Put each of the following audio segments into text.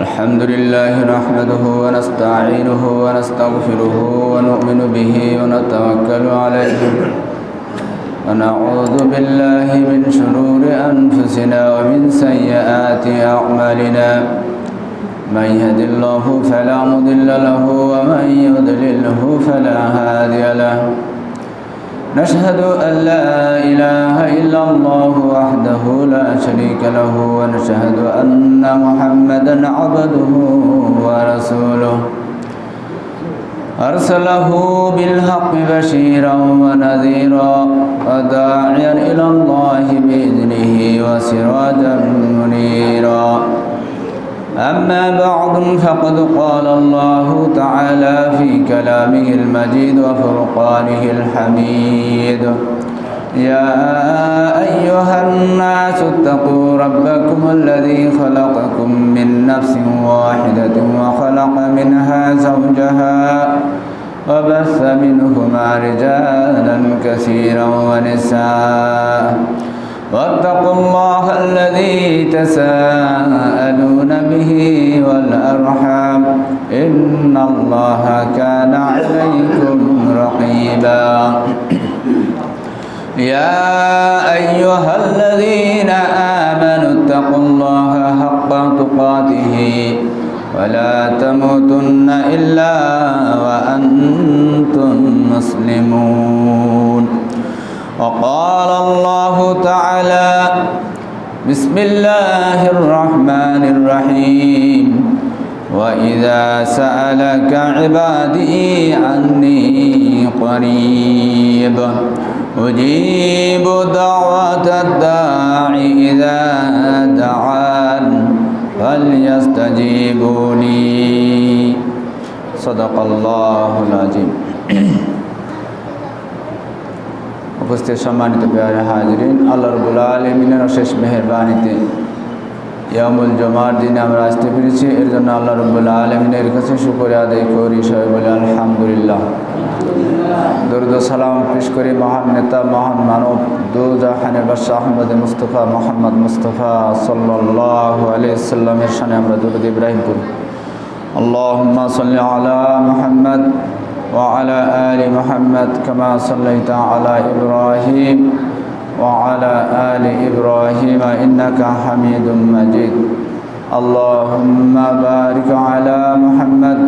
الحمد لله نحمده ونستعينه ونستغفره ونؤمن به ونتوكل عليه ونعوذ بالله من شرور أنفسنا ومن سيئات أعمالنا من يهد الله فلا مضل له ومن يضلله فلا هادي له نشهد أن لا إله إلا الله وحده لا شريك له ونشهد أن محمدا عبده ورسوله أرسله بالحق بشيرا ونذيرا وداعيا إلى الله بإذنه وسراجا منيرا أما بعد فقد قال الله تعالى في كلامه المجيد وفرقانه الحميد يا أيها الناس اتقوا ربكم الذي خلقكم من نفس واحدة وخلق منها زوجها وبث منهما رجالا كثيرا ونساء واتقوا الله الذي تساءلون به والأرحام إن الله كان عليكم رقيبا يا أيها الذين آمنوا اتقوا الله حق تقاته ولا تموتن إلا وأنتم مسلمون وقال الله تعالى بسم الله الرحمن الرحيم وإذا سألك عبادي عني قريب أجيب دعوة الداع إذا دعان فليستجيبوا لي صدق الله العظيم উপস্থিত সম্মানিত প্রিয় হাজিরিন, আল্লাহ রাব্বুল আলামিনের অশেষ মেহেরবানিতে ইয়ামুল জুমার দিনে আমরা আসতে পেরেছি। এর জন্য আল্লাহ রাব্বুল আলামিনের কাছে শুকরিয়া আদায় করি। সবাই বলে আলহামদুলিল্লাহ। দরুদ ও সালাম পেশ করি মহান নেতা, মহান মানব, দু জাহানের বাদশা আহমদ মুস্তফা মোহাম্মদ মুস্তফা সাল্লাল্লাহু আলাইহি ওয়াসাল্লামের শানে আমরা দরুদ ইব্রাহিম পড়ি। আল্লাহুম্মা সাল্লি আলা মুহাম্মদ وعلى آل محمد كما صليت على إبراهيم وعلى آل إبراهيم إنك حميد مجيد اللهم بارك على محمد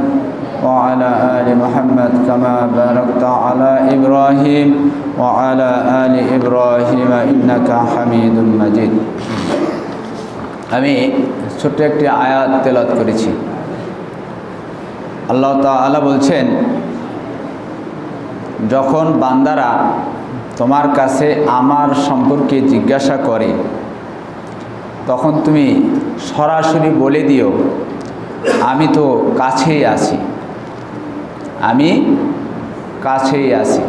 وعلى آل محمد كما باركت على إبراهيم وعلى آل إبراهيم إنك حميد مجيد আমি ছোট্ট একটি আয়াত তেলাওয়াত করেছি। আল্লাহ তাআলা বলছেন, যখন বান্দারা তোমার কাছে আমার সম্পর্কে জিজ্ঞাসা করে তখন তুমি সরাসরি বলে দিও আমি তো কাছেই আছি, আমি কাছেই আছি।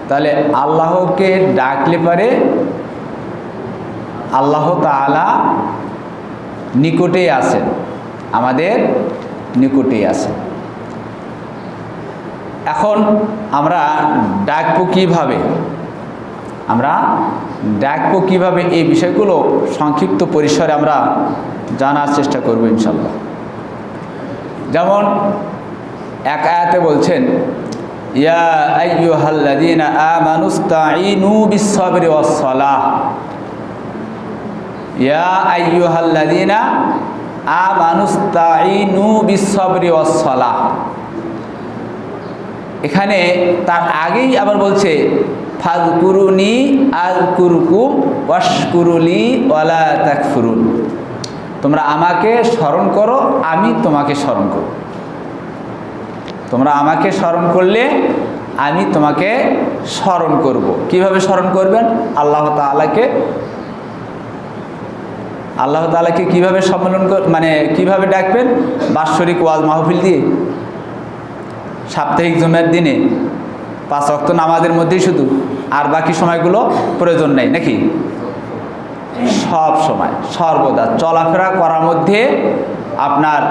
তাহলে আল্লাহকে ডাকলে পারে আল্লাহ তাআলা নিকটেই আছেন, আমাদের নিকটেই আছেন। এখন আমরা ডাকবো কিভাবে, এই বিষয়গুলো সংক্ষিপ্ত পরিসরে আমরা জানার চেষ্টা করব ইনশাআল্লাহ। যেমন এক আয়াতে বলছেন, ইয়া আইয়ুহাল্লাযীনা আমানুস্তাঈনু বিস-সাবরি ওয়াস-সালাহ, ইয়া আইয়ুহাল্লাযীনা আমানুস্তাঈনু বিস-সাবরি ওয়াস-সালাহ। এখানে তার আগেই আবার বলছে ফাযকুরুনি আযকুরকুম ওয়াশকুরুলি ওয়ালা তাকফুরুন, তোমরা আমাকে স্মরণ করো, আমি তোমাকে স্মরণ করব। তোমরা আমাকে স্মরণ করলে আমি তোমাকে স্মরণ করব। কিভাবে স্মরণ করবেন? আল্লাহ তাআলাকে কিভাবে সম্মেলন কিভাবে ডাকবেন? বাৎসরিক ওয়াজ মাহফিল দিয়ে, সাপ্তাহিক জুমার দিনে 5 ওয়াক্ত নামাজের মধ্যেই শুধু, আর বাকি সময়গুলো প্রয়োজন নেই নাকি? সব সময় সর্বদা চলাফেরা করার মধ্যে আপনার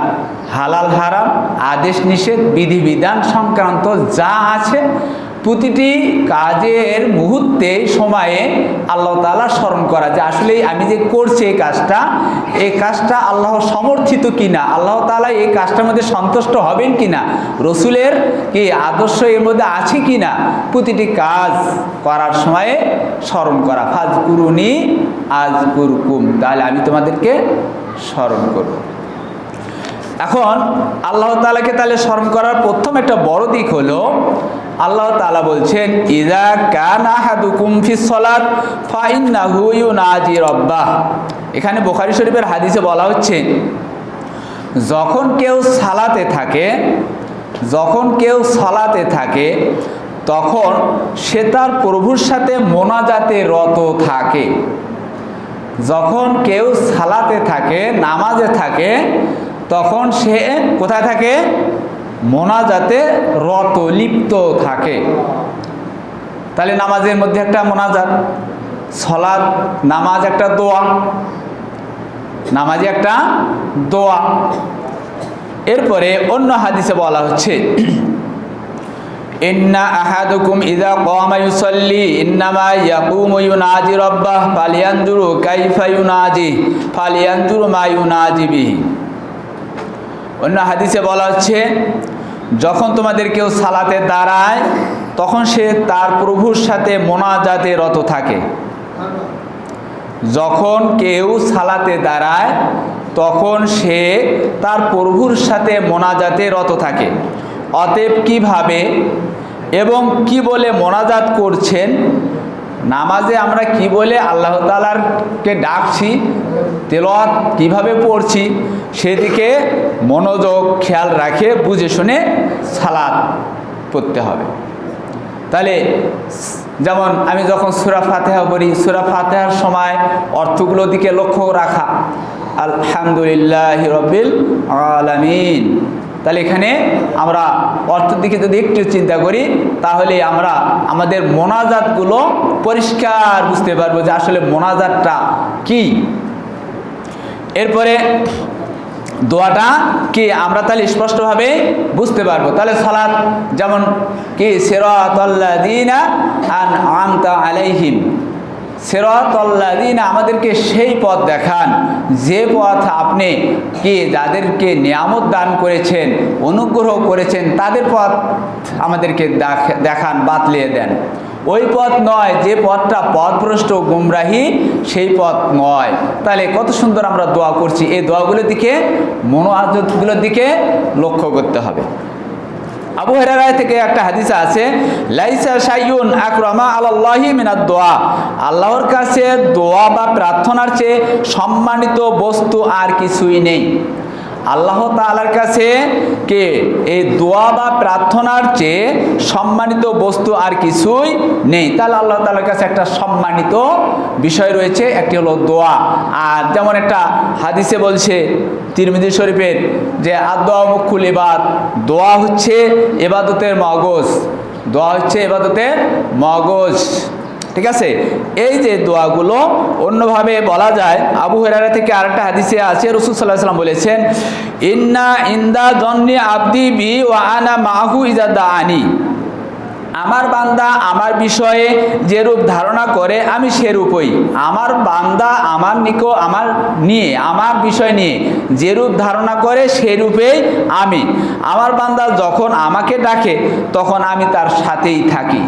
হালাল হারাম, আদেশ নিষেধ, বিধিবিধান সংক্রান্ত যা আছে প্রতিটি কাজের মুহূর্তে সময়ে আল্লাহ তাআলা স্মরণ করা, যে আসলে আমি যে করছি এই কাজটা আল্লাহ সমর্থিত কিনা, আল্লাহ তাআলা এই কাজটার মধ্যে সন্তুষ্ট হবেন কিনা, রসুলের কি আদর্শ এর মধ্যে আছে কিনা, প্রতিটি কাজ করার সময়ে স্মরণ করা। ফাজকুরুনি আযকুরকুম, তাহলে আমি তোমাদেরকে স্মরণ করব। এখন আল্লাহ তাআলাকে তাহলে স্মরণ করার প্রথম একটা বড় দিক হলো আল্লাহ তাআলা বলছেন, ইযা কানা আহাদুকুম ফিস সালাত ফাইন্নাহু ইউনাজি রাব্বাহ। এখানে বুখারী শরীফের হাদিসে বলা হচ্ছে, যখন কেউ সালাতে থাকে তখন সে তার প্রভুর সাথে মোনাজাতে রত থাকে। যখন কেউ সালাতে থাকে, নামাজে থাকে, তখন সে কোথায় থাকে? মোনাজাতে রত, লিপ্ত থাকে। তাহলে নামাজের মধ্যে একটা মোনাজাত, সালাত নামাজ একটা দোয়া, নামাজে একটা দোয়া। এরপরে অন্য হাদিসে বলা হচ্ছে, ইন্না আহাদুকুম ইযা ক্বামা ইউসাল্লি ইন্নামা ইয়াকুমু ইউনাজি রাব্বাহ ফালিয়ানজুরু কাইফা ইউনাজি ফালিয়ানজুরু মা ইউনাজি বিহি। অন্য হাদিসে বলা হচ্ছে, যখন তোমাদের কেউ সালাতে দাঁড়ায় তখন সে তার প্রভুর সাথে মোনাজাতে রত থাকে। যখন কেউ সালাতে দাঁড়ায় তখন সে তার প্রভুর সাথে মোনাজাতে রত থাকে। অতএব কিভাবে এবং কি বলে মোনাজাত করছেন, নামাজে আমরা কি বলে আল্লাহ তাআলাকে ডাকছি, তেলাওয়াত কিভাবে পড়ছি, সেদিকে মনোযোগ খেয়াল রাখে বুঝে শুনে সালাত পড়তে হবে। তাহলে যেমন আমি যখন সূরা ফাতিহা পড়ি, সূরা ফাতিহার সময় অর্থগুলোর দিকে লক্ষ্য রাখা, আলহামদুলিল্লাহি রাব্বিল আলামিন। তাহলে এখানে আমরা অর্থের দিকে যদি একটু চিন্তা করি তাহলে আমরা আমাদের মোনাজাতগুলো পরিষ্কার বুঝতে পারবো যে আসলে মোনাজাতটা কি। এরপরে দোয়াটা কি আমরা তাহলে স্পষ্টভাবে বুঝতে পারবো। তাহলে সালাত যেমন কি, সিরাতাল্লাযীনা আন'আমতা আলাইহিম, সিরাতাল্লাযীনা আমাদেরকে সেই পথ দেখান যে পথ আপনি কি যাদেরকে নিয়ামত দান করেছেন, অনুগ্রহ করেছেন, তাদের পথ আমাদেরকে দেখান, বাতলিয়ে দেন। ওই পথ নয় যে পথটা পথভ্রষ্ট গুমরাহি, সেই পথ নয়। তাহলে কত সুন্দর আমরা দোয়া করছি, এই দোয়াগুলোর দিকে, মোনাজাতগুলোর দিকে লক্ষ্য করতে হবে। আবু হুরায়রা থেকে একটা হাদিস আছে, লাইসা শাইউন আকরামা আলাল্লাহি মিনাদ দোয়া, আল্লাহর কাছে দোয়া বা প্রার্থনার চেয়ে সম্মানিত বস্তু আর কিছুই নেই। আল্লাহ তাআলার কাছে কে এই দোয়া বা প্রার্থনার চেয়ে সম্মানিত বস্তু আর কিছুই নেই। তাহলে আল্লাহ তাআলার কাছে একটা সম্মানিত বিষয় রয়েছে, একটি হলো দোয়া। আর যেমন একটা হাদিসে বলছে তিরমিজি শরীফের, যে আদ-দুআ মুখুল ইবাদ, দোয়া হচ্ছে ইবাদতের মগজ, দোয়া হচ্ছে ইবাদতের মগজ। ঠিক আছে, এই যে দোয়াগুলো অন্যভাবে বলা যায়, আবু হুরায়রা থেকে আরেকটা হাদিসে আছে, রাসূল সাল্লাল্লাহু আলাইহি ওয়াসাল্লাম বলেছেন, ইন্না ইনদা যন্নি আবদি বি ওয়া আনা মাহু ইযা দাআনি, আমার বান্দা আমার বিষয়ে যেরূপ ধারণা করে আমি সেরূপই। আমার বান্দা আমার আমার বিষয় নিয়ে যেরূপ ধারণা করে সেরূপেই আমি। আমার বান্দা যখন আমাকে ডাকে তখন আমি তার সাথেই থাকি।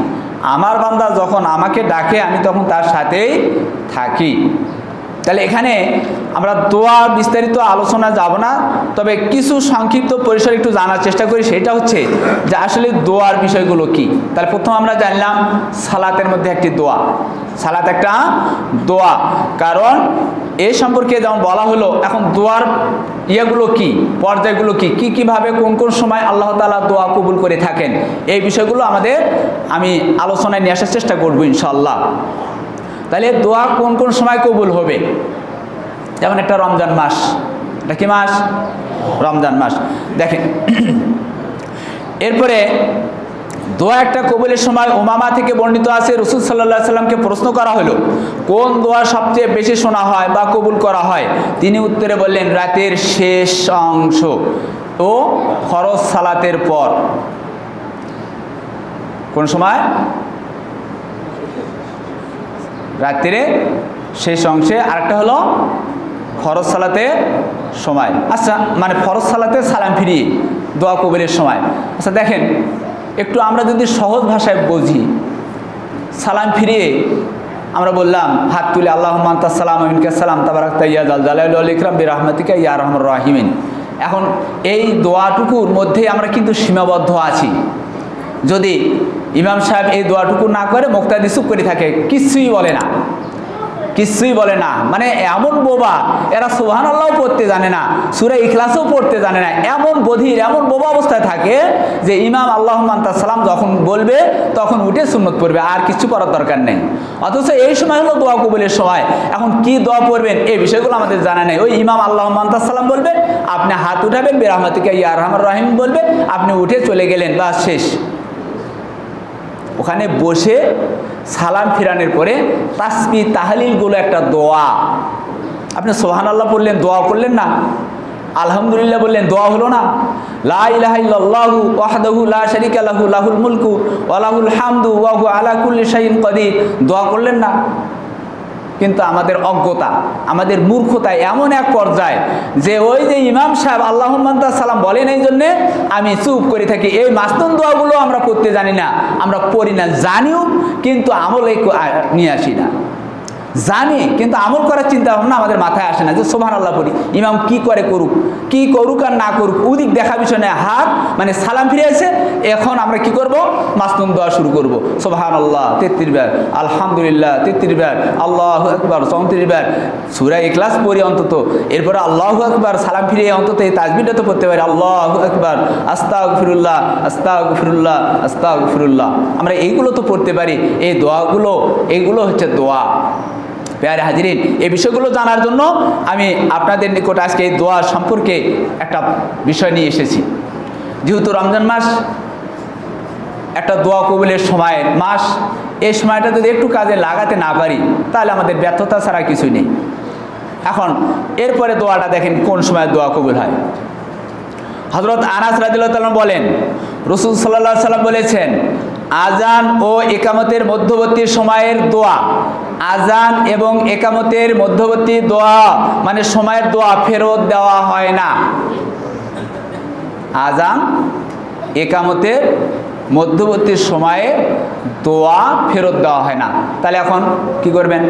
আমার বান্দা যখন আমাকে ডাকে আমি তখন তার সাথেই থাকি। তাহলে এখানে আমরা দোয়ার বিস্তারিত আলোচনা যাব না, তবে কিছু সংক্ষিপ্ত পরিসরে একটু জানার চেষ্টা করি। সেটা হচ্ছে যে আসলে দোয়ার বিষয়গুলো কি। তাহলে প্রথম আমরা জানলাম সালাতের মধ্যে একটি দোয়া, সালাত একটা দোয়া, কারণ এই সম্পর্কে যেমন বলা হলো। এখন দোয়ার ইয়েগুলো কি, পর্যায়গুলো কি, কিভাবে কোন কোন সময় আল্লাহ তাআলা দোয়া কবুল করে থাকেন, এই বিষয়গুলো আমি আলোচনায় নিয়ে আসার চেষ্টা করবো ইনশাআল্লাহ। তাহলে দোয়া কোন কোন সময় কবুল হবে, যেমন একটা রমজান মাস, এটা কি মাস? রমজান মাস। দেখেন, এরপরে দোয়া একটা কবুলের সময় উমামা থেকে বর্ণিত আছে, রাসূল সাল্লাল্লাহু আলাইহি সাল্লামকে প্রশ্ন করা হলো কোন দোয়া সবচেয়ে বেশি শোনা হয় বা কবুল করা হয়। তিনি উত্তরে বললেন, রাতের শেষ অংশ ও ফরজ সালাতের পর। কোন সময়? রাত্রিরে শেষ অংশে। আরেকটা হলো ফরজ সালাতের সময়। আচ্ছা, মানে ফরজ সালাতে সালাম ফিরিয়ে দোয়া কবুলের সময়। আচ্ছা দেখেন, একটু আমরা যদি সহজ ভাষায় বুঝি, সালাম ফিরিয়ে আমরা বললাম হাত তুলে আল্লাহুম্মা আনতাস সালাম ওয়া মিনকাস সালাম তাবারাকতা ইয়া যাল জালালি ওয়াল ইকরাম বিরহমাতিকা ইয়া আরহামার রাহিমিন। এখন এই দোয়াটুকুর মধ্যে আমরা কিন্তু সীমাবদ্ধ আছি। যদি ইমাম সাহেব এই দোয়াটুকু না করে মুক্তাদি চুপ করে থাকে, কিছুই বলে না, কিছুই বলে না, মানে এমন বোবা, এরা সুবহানাল্লাহও পড়তে জানে না, সূরা ইখলাসও পড়তে জানে না, এমন বধির, এমন বোবা অবস্থায় থাকে যে ইমাম আল্লাহুম্মা আনতাস সালাম যখন বলবে তখন উঠে সুন্নত পড়বে, আর কিছু করার দরকার নেই। অথচ এই সময় হলো দোয়া কবুলের সময়। এখন কি দোয়া পড়বেন এই বিষয়গুলো আমাদের জানা নেই। ওই ইমাম আল্লাহুম্মা আনতাস সালাম বলবে, আপনি হাত উঠাবেন, বিরহমাতিকা ইয়া আরহামার রাহিম বলবে, আপনি উঠে চলে গেলেন, বাস শেষ। ওখানে বসে সালাম ফিরানোর পরে তাসবিহ তাহলিলগুলো একটা দোয়া, আপনি সুবহানাল্লাহ বললেন, দোয়া করলেন না, আলহামদুলিল্লাহ বললেন, দোয়া হলো না, লা ইলাহা ইল্লাল্লাহু ওয়াহদাহু লা শারীকা লাহু লাহুল মুলকু ওয়া লাহুল হামদু ওয়া হুয়া আলা কুল্লি শাইইন কাদির, দোয়া করলেন না। কিন্তু আমাদের অজ্ঞতা, আমাদের মূর্খতা এমন এক পর্যায়ে যে ওই যে ইমাম সাহেব আল্লাহুম্মা আনতাস সালাম বলেন এই জন্যে আমি চুপ করে থাকি। এই মাসনুন দোয়াগুলো আমরা পড়তে জানি না, আমরা পড়ি না, জানিও কিন্তু আমলে নিয়ে আসি না। জানি কিন্তু আমল করার চিন্তা ভাবনা আমাদের মাথায় আসে না যে সুবহানাল্লাহ পড়ি, ইমাম কি করে করুক, কি করুক আর না করুক, ওদিক দেখা বিষয় নেই। হাত মানে সালাম ফিরে এসে এখন আমরা কি করব? মাসনুন দোয়া শুরু করব। সুবহানাল্লাহ 33 বার, আলহামদুলিল্লাহ 33 বার, আল্লাহু আকবার 34 বার, সূরা ইখলাস পড়ি অন্তত, এরপরে আল্লাহু আকবার সালাম ফিরে অন্তত এই তাসবিহটা তো পড়তে পারি, আল্লাহু আকবার, আস্তাগফিরুল্লাহ আস্তাগফিরুল্লাহ আস্তাগফিরুল্লাহ, আমরা এইগুলো তো পড়তে পারি। এই দোয়াগুলো, এইগুলো হচ্ছে দোয়া। প্যারে হাজিরিন, এই বিষয়গুলো জানার জন্য আমি আপনাদের নিকট আজকে এই দোয়া সম্পর্কে একটা বিষয় নিয়ে এসেছি। যেহেতু রমজান মাস একটা দোয়া কবুলের সময়ের মাস, এই সময়টা যদি একটু কাজে লাগাতে না পারি তাহলে আমাদের ব্যর্থতা ছাড়া কিছুই নেই। এখন এরপরে দোয়াটা দেখেন কোন সময় দোয়া কবুল হয়। হযরত আনাস রাদিয়াল্লাহু তাআলা বলেন, রাসূল সাল্লাল্লাহু আলাইহি সাল্লাম বলেছেন, আজান ও একামতের মধ্যবর্তী সময়ের দোয়া, আজান এবং একামতের মধ্যবর্তী দোয়া মানে সময়ের দোয়া ফেরত দেওয়া হয় না। আজান একামতের মধ্যবর্তী সময়ে দোয়া ফেরত দেওয়া হয় না। তাহলে এখন কি করবেন?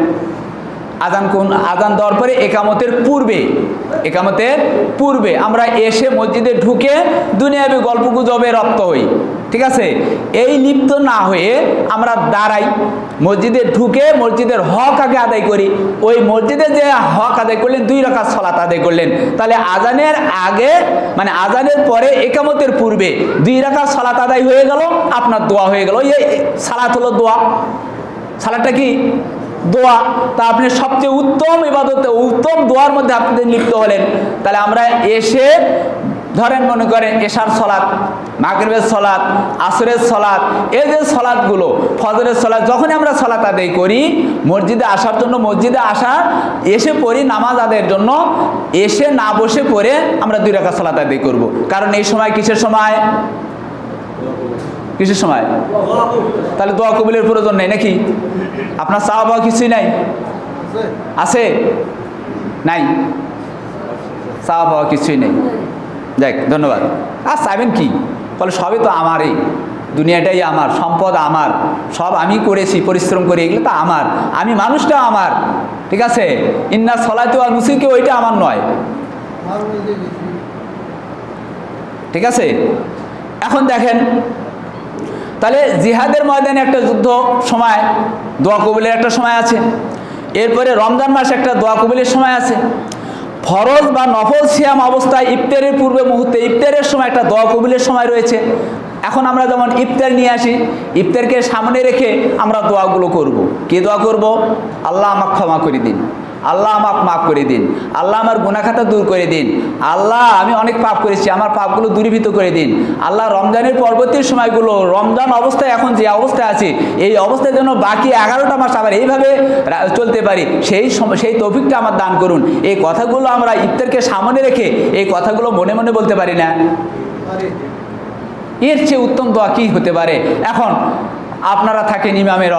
আজান কোন? আজান দেওয়ার পরে একামতের পূর্বে, একামতের পূর্বে আমরা এসে মসজিদে ঢুকে দুনিয়াবি গল্প গুজবে রপ্ত হই, ঠিক আছে? এই লিপ্ত না হয়ে আমরা দাঁড়াই, মসজিদে ঢুকে মসজিদের হক আগে আদায় করি। ওই মসজিদে যে হক আদায় করলেন, 2 রাকাত সালাত আদায় করলেন, তাহলে আজানের আগে মানে আজানের পরে একামতের পূর্বে 2 রাকাত সালাত আদায় হয়ে গেল, আপনার দোয়া হয়ে গেল। এই সালাত হলো দোয়া। সালাতটা কি? দোয়া। তা আপনি সবচেয়ে উত্তম ইবাদতে, উত্তম দোয়ার মধ্যে আপনি লিপ্ত হলেন। তাহলে আমরা এসে ধরেন মনে করেন এশার সলাত, মাগরিবের সলাত, আসরের সলাত, এই যে সলাতগুলো, ফজরের সলাত, যখনই আমরা সলাত আদায় করি মসজিদে আসার জন্য, মসজিদে আসা এসে পড়ি নামাজ আদায়ের জন্য, এসে না বসে পড়ে আমরা 2 রাকাত সলাত আদায় করব। কারণ এই সময় কিসের সময়? কিসের সময়? তাহলে দোয়া কবুলের প্রয়োজন নেই নাকি? আপনার চাওয়া পাওয়া কিছুই নাই? আছে? নাই, চাওয়া পাওয়া কিছুই নেই। যাক, ধন্যবাদ। আর চাইবেন কি? বলে সবই তো আমারই, দুনিয়াটাই আমার, সম্পদ আমার, সব আমি করেছি, পরিশ্রম করে, এগুলো তো আমার, আমি মানুষটা আমার, ঠিক আছে? ইন্না সলাতু ওয়া নুসুকি, ওইটা আমার নয়, ঠিক আছে? এখন দেখেন, তাহলে জিহাদের ময়দানে একটা যুদ্ধ সময় দোয়া কবুলের একটা সময় আছে, এরপরে রমজান মাস একটা দোয়া কবুলের সময় আছে, ফরজ বা নফল সিয়াম অবস্থায় ইফতারের পূর্বে মুহূর্তে, ইফতারের সময় একটা দোয়া কবুলের সময় রয়েছে। এখন আমরা যেমন ইফতার নিয়ে আসি, ইফতারকে সামনে রেখে আমরা দোয়াগুলো করব। কি দোয়া করব? আল্লাহ আমাকে ক্ষমা করে দিন, আল্লাহ আমাকে মাফ করে দিন, আল্লাহ আমার গুনাহ খাতা দূর করে দিন, আল্লাহ আমি অনেক পাপ করেছি, আমার পাপগুলো দূরীভূত করে দিন, আল্লাহ রমজানের পরবর্তী সময়গুলো, রমজান অবস্থায় এখন যে অবস্থায় আছে এই অবস্থায় যেন বাকি 11টা মাস আবার এইভাবে চলতে পারি, সেই তৌফিকটা আমার দান করুন। এই কথাগুলো আমরা ইফতারকে সামনে রেখে এই কথাগুলো মনে মনে বলতে পারি না? এর চেয়ে উত্তম দোয়া কী হতে পারে? এখন আপনারা থাকেন ইমামের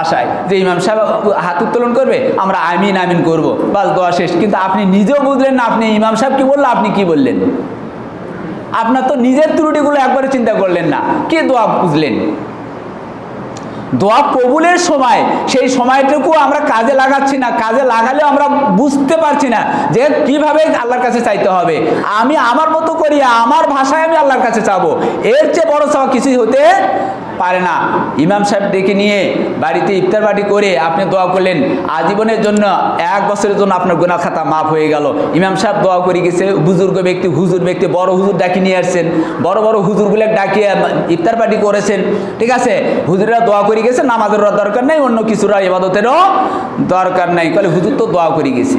আশায় যে ইমাম সাহেব হাত উত্তোলন করবে, আমরা আমিন আমিন করব, বাস দোয়া শেষ। কিন্তু আপনি নিজেও বুঝলেন না আপনি ইমাম সাহেব কি বললো, আপনি কি বললেন। আপনার তো নিজের ত্রুটিগুলো একবারে চিন্তা করলেন না, কে দোয়া বুঝলেন। দোয়া কবুলের সময় সেই সময়টুকু আমরা কাজে লাগাচ্ছি না, কাজে লাগালেও আমরা বুঝতে পারছি না যে কিভাবে আল্লাহর কাছে চাইতে হবে। আমি আমার মতো করি, আমার ভাষায় আমি আল্লাহর কাছে চাবো, এর চেয়ে বড় চাওয়া কিছুই হতে পারে না। ইমাম সাহেব ডেকে নিয়ে বাড়িতে ইফতার পার্টি করে আপনি দোয়া করলেন, আজীবনের জন্য 1 বছরের জন্য আপনার গুনাহ খাতা মাফ হয়ে গেল। ইমাম সাহেব দোয়া করে গেছে, বুজুর্গ ব্যক্তি, হুজুর ব্যক্তি, বড় হুজুর ডাকি নিয়ে আসছেন, বড় বড় হুজুরগুলো ডাকিয়ে ইফতার পার্টি করেছেন, ঠিক আছে। হুজুররা দোয়া করে গেছে, নামাজের দরকার নেই, অন্য কিছুর ইবাদতেরও দরকার নেই, তাহলে হুজুর তো দোয়া করে গেছে।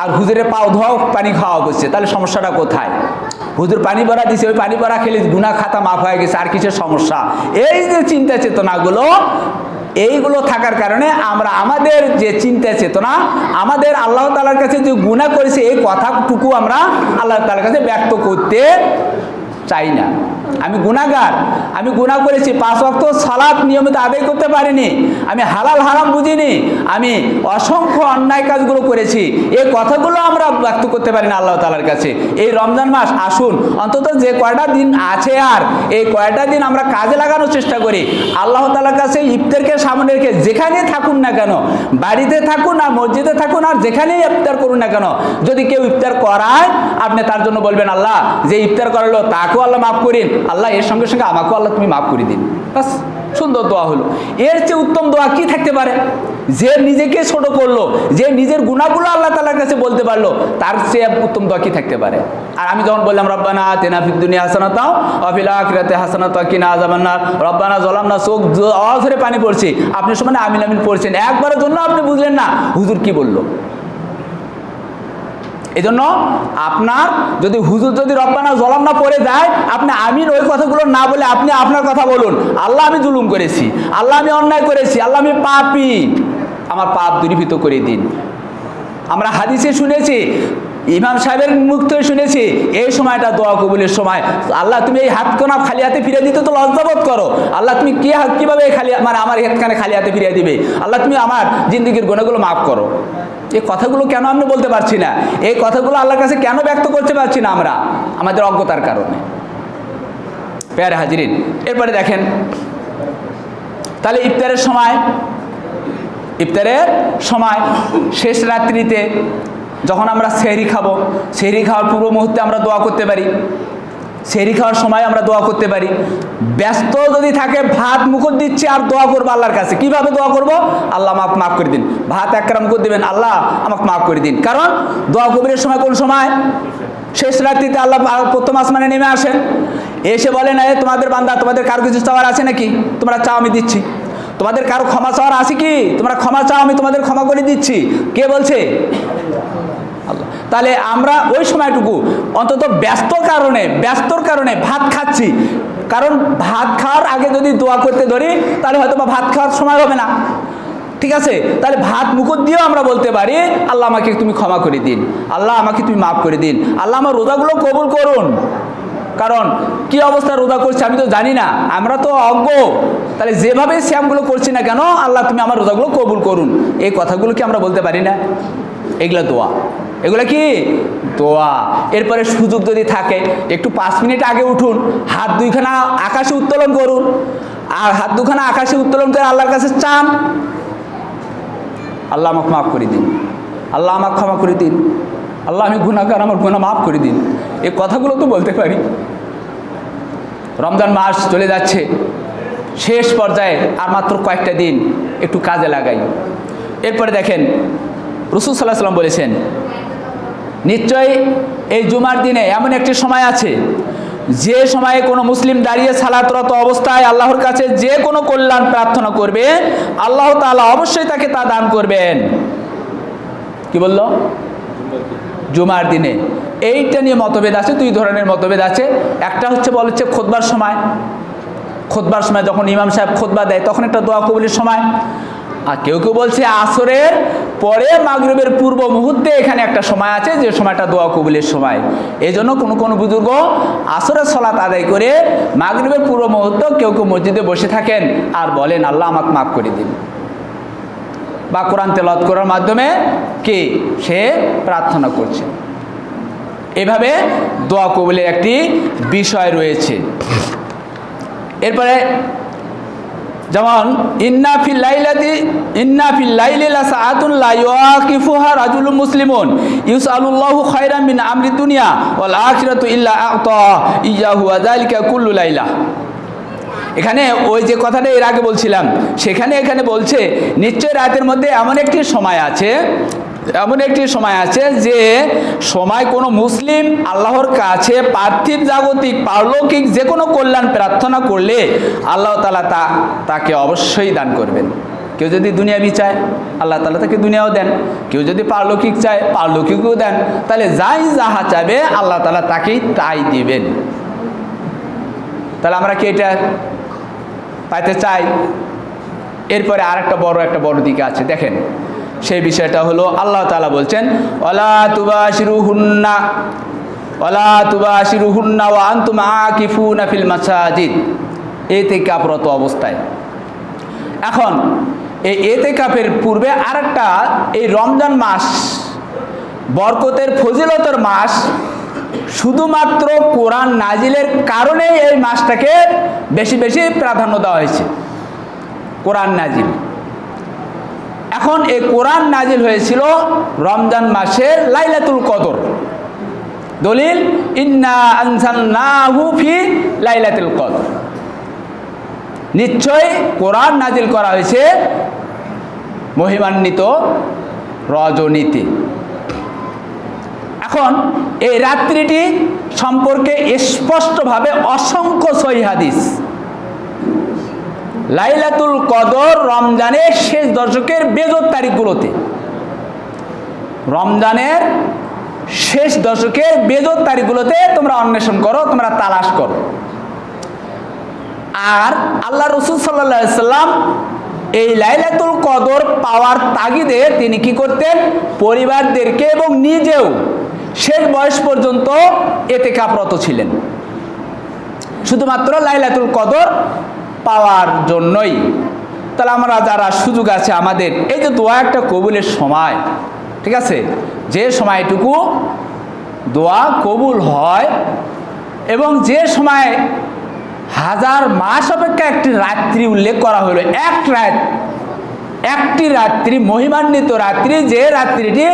আর হুজুরের পাও ধোয়া পানি খাওয়া করছে, তাহলে সমস্যাটা কোথায়? হুজুর পানি ভরা দিছে, ওই পানি ভরা খেলে গুনাহ খাতা মাফ হয়ে গেছে, আর কিসের সমস্যা? এই যে চিন্তা চেতনাগুলো, এইগুলো থাকার কারণে আমরা আমাদের যে চিন্তা চেতনা, আমাদের আল্লাহ তাআলার কাছে যে গুনাহ করেছে এই কথাটুকু আমরা আল্লাহ তাআলার কাছে ব্যক্ত করতে চাই না। আমি গুনাহগার, আমি গুনাহ করেছি, 5 ওয়াক্ত সালাত নিয়মিত আদায় করতে পারিনি, আমি হালাল হারাম বুঝিনি, আমি অসংখ্য অন্যায় কাজগুলো করেছি, এই কথাগুলো আমরা ব্যক্ত করতে পারি না আল্লাহ তাআলার কাছে। এই রমজান মাস আসুন, অন্তত যে কয়টা দিন আছে আর এই কয়টা দিন আমরা কাজে লাগানোর চেষ্টা করি। আল্লাহ তাআলার কাছে ইফতারকে সামনে রেখে যেখানে থাকুন না কেন, বাড়িতে থাকুন আর মসজিদে থাকুন আর যেখানেই ইফতার করুন না কেন, যদি কেউ ইফতার করায় আপনি তার জন্য বলবেন, আল্লাহ যে ইফতার করালো তাকেও আল্লাহ মাফ করিন, আল্লাহ এর সঙ্গে সঙ্গে আমাকেও আল্লাহ তুমি মাফ করে দিন। বাস, সুন্দর দোয়া হলো। এর চেয়ে উত্তম দোয়া কি থাকতে পারে? যে নিজেকে ছোট করলো, যে নিজের গুনাহগুলো আল্লাহ তাআলার কাছে বলতে পারলো, তার চেয়ে উত্তম দোয়া কি থাকতে পারে? আর আমি যখন বললাম রব্বানা আতিনা ফিদ দুনিয়া হাসানাতাও ওয়া ফিল আখিরাতি হাসানাতাও ওয়া কিনা আযাবান্নার, রব্বানা যালামনা, চোখ আওয়াজ ধরে পানি পড়ছে, আপনি সমানে আমিন আমিন পড়ছেন, একবারের জন্য আপনি বুঝলেন না হুজুর কি বললো। এই জন্য আপনার যদি হুজুর যদি রব্বানা যালামনা পড়ে যায়, আপনি আমিন ওই কথাগুলো না বলে আপনি আপনার কথা বলুন, আল্লাহ আমি জুলুম করেছি, আল্লাহ আমি অন্যায় করেছি, আল্লাহ আমি পাপী, আমার পাপ দূরীভূত করে দিন। আমরা হাদিসে শুনেছি, ইমাম সাহেবের মুখ থেকে শুনেছি, এই সময়টা দোয়া কবুলের সময়। আল্লাহ তুমি এই হাতখানা খালি হাতে ফিরিয়ে দিতে তো লজ্জাবোধ করো, আল্লাহ তুমি কিভাবে খালি মানে আমার হাতখানে খালি হাতে ফিরিয়ে দিবে, আল্লাহ তুমি আমার জিন্দগির গুনাহগুলো মাফ করো। এই কথাগুলো কেন আমরা বলতে পারছি না? এই কথাগুলো আল্লাহর কাছে কেন ব্যক্ত করতে পারছি না আমরা? আমাদের অজ্ঞতার কারণে। প্যারে হাজিরিন, এরপরে দেখেন, তাহলে ইফতারের সময় শেষ রাত্রিতে যখন আমরা সেহরি খাবো, সেহরি খাওয়ার পূর্ব মুহূর্তে আমরা দোয়া করতে পারি, সেহরি খাওয়ার সময় আমরা দোয়া করতে পারি। ব্যস্ত যদি থাকে, ভাত মুখর দিচ্ছে আর দোয়া করবো আল্লাহর কাছে, কিভাবে দোয়া করব? আল্লাহ আমাকে মাফ করে দিন, ভাত একরাম করে দিবেন, আল্লাহ আমাকে মাফ করে দিন। কারণ দোয়া কবুলের সময় কোন সময়? শেষ রাত্রিতে আল্লাহ প্রথম আসমানে নেমে আসেন, এসে বলেন, তোমাদের বান্দা, তোমাদের কারো কিছু চাওয়ার আছে নাকি? তোমরা চাও, আমি দিচ্ছি। তোমাদের কারো ক্ষমা চাওয়ার আছে কি? তোমরা ক্ষমা চাও, আমি তোমাদের ক্ষমা করে দিচ্ছি। কে বলছে? আল্লাহ। তাহলে আমরা ওই সময়টুকু অন্তত ব্যস্তর কারণে ভাত খাচ্ছি, কারণ ভাত খাওয়ার আগে যদি দোয়া করতে ধরি তাহলে হয়তো বা ভাত খাওয়ার সময় হবে না, ঠিক আছে। তাহলে ভাত মুখর দিয়েও আমরা বলতে পারি, আল্লাহ আমাকে তুমি ক্ষমা করে দিন, আল্লাহ আমাকে তুমি মাফ করে দিন, আল্লাহ আমার রোজাগুলো কবুল করুন। কারণ কি অবস্থা রোজা করছি আমি তো জানি না, আমরা তো অজ্ঞ, তাহলে যেভাবে শ্যামগুলো করছি না কেন, আল্লাহ তুমি আমার রোজাগুলো কবুল করুন। এই কথাগুলো কি আমরা বলতে পারি না? এগুলা দোয়া, এগুলা কি দোয়া। এরপরে সুযোগ যদি থাকে, একটু 5 মিনিট আগে উঠুন, হাত দুইখানা আকাশে উত্তোলন করুন, আর হাত দুখানা আকাশে উত্তোলন করে আল্লাহর কাছে চান, আল্লাহ আমাকে মাফ করে দিন, আল্লাহ আমাকে ক্ষমা করে দিন, আল্লাহ আমি গুনাহগার, আমার গুনাহ মাফ করে দিন। এই কথাগুলো তো বলতে পারি। রমজান মাস চলে যাচ্ছে, শেষ পর্যায়ে আর মাত্র কয়েকটা দিন, একটু কাজে লাগাই। এরপরে দেখেন, রাসূল সাল্লাল্লাহু আলাইহি ওয়াসাল্লাম বলেছেন, নিশ্চয়ই এই জুমার দিনে এমন একটি সময় আছে, যে সময়ে কোনো মুসলিম দাঁড়িয়ে সালাতরত অবস্থায় আল্লাহর কাছে যে কোনো কল্যাণ প্রার্থনা করবে, আল্লাহ তাআলা অবশ্যই তাকে তা দান করবেন। কি বলল? জুমার দিনে। এইটা নিয়ে মতভেদ আছে, 2 ধরনের মতভেদ আছে। একটা বলছে খুতবার সময় যখন ইমাম সাহেব খুতবা দেয় তখন একটা দোয়া কবুলের সময়, আর কেউ কেউ বলছে আসরের পরে মাগরিবের পূর্ব মুহূর্তে এখানে একটা সময় আছে, যে সময়টা দোয়া কবুলের সময়। এই জন্য কোনো কোনো বুজুর্গ আসরের সালাত আদায় করে মাগরিবের পূর্ব মুহূর্তে কেউ কেউ মসজিদে বসে থাকেন আর বলেন আল্লাহ আমাকে মাফ করে দিন, বা কোরআন তেলাওয়াত করার মাধ্যমে কি সে প্রার্থনা করছে। এভাবে দোয়া কবুলের একটি বিষয় রয়েছে। এরপরে যেমন ইন্না ফিল লাইলি লাসাআতুন লা ইউআকিফুহা রাজুলুন মুসলিমুন ইউসআলুল্লাহু খায়রাম মিন আমরি দুনিয়া ওয়াল আখিরাতু ইল্লা আ'তা ইয়াহু ওয়া যালিকা কুল্লু লাইলা। এখানে ওই যে কথাটা এর আগে বলছিলাম, এখানে বলছে নিশ্চয় রাতের মধ্যে এমন একটি সময় আছে যে সময় কোনো মুসলিম আল্লাহর কাছে পার্থিব জাগতিক পারলৌকিক যে কোনো কল্যাণ প্রার্থনা করলে আল্লাহ তাআলা তাকে অবশ্যই দান করবেন। কেউ যদি দুনিয়াবি চায় আল্লাহ তাআলা তাকে দুনিয়াও দেন, কেউ যদি পারলৌকিক চায় পারলৌকিকও দেন। তাহলে যাহা চাইবে আল্লাহ তাআলা তাকেই তাই দিবেন। তাহলে আমরা কি এটা পাইতে চাই? এরপরে আর একটা বড় দিকে আছে, দেখেন সেই বিষয়টা হলো আল্লাহ তাআলা বলছেন ওয়ালা তুবাশিরুহুন্না ওয়া আনতুম আকিফুনা ফিল মাসাজিদ, ইতিকাফরত অবস্থায়। এখন এই ইতিকাফের পূর্বে আরেকটা, এই রমজান মাস বরকতের ফজিলতের মাস, শুধুমাত্র কোরআন নাজিলের কারণে এই মাসটাকে বেশি বেশি প্রাধান্য দেওয়া হয়েছে, কোরআন নাজিল। এখন এই কোরআন নাজিল হয়েছিল রমজান মাসের লাইলাতুল কদর। দলিল ইন্না আনজালনাহু ফি লাইলাতুল কদর, নিশ্চয় কোরআন নাজিল করা হয়েছে মহিমান্বিত রজনীতে। এখন এই রাত্রিটি সম্পর্কে স্পষ্টভাবে অসংখ্য সহিহ হাদিস, লাইলাতুল কদর রমজানের শেষ দশকের বেজোর তারিখগুলোতে, রমজানের শেষ দশকের বেজোর তারিখগুলোতে তোমরা অন্বেষণ করো, তোমরা তালাশ করো। আর আল্লাহ রাসূল সাল্লাল্লাহু আলাইহি সাল্লাম এই লাইলাতুল কদর পাওয়ার তাগিদে তিনি কি করতেন? পরিবারদেরকে এবং নিজেও শেষ বয়স পর্যন্ত ইতিকাফরত ছিলেন, শুধুমাত্র লাইলাতুল কদর পাওয়ার জন্যই। তাহলে আমরা যারা সুযোগ আছে আমাদের, এই যে দোয়া একটা কবুলের সময়, ঠিক আছে, যে সময়টুকু দোয়া কবুল হয় এবং যে সময় হাজার মাস অপেক্ষা একটি রাত্রি উল্লেখ করা হলো, একটি রাত্রি, মহিমান্বিত রাত্রি, যে রাত্রিটি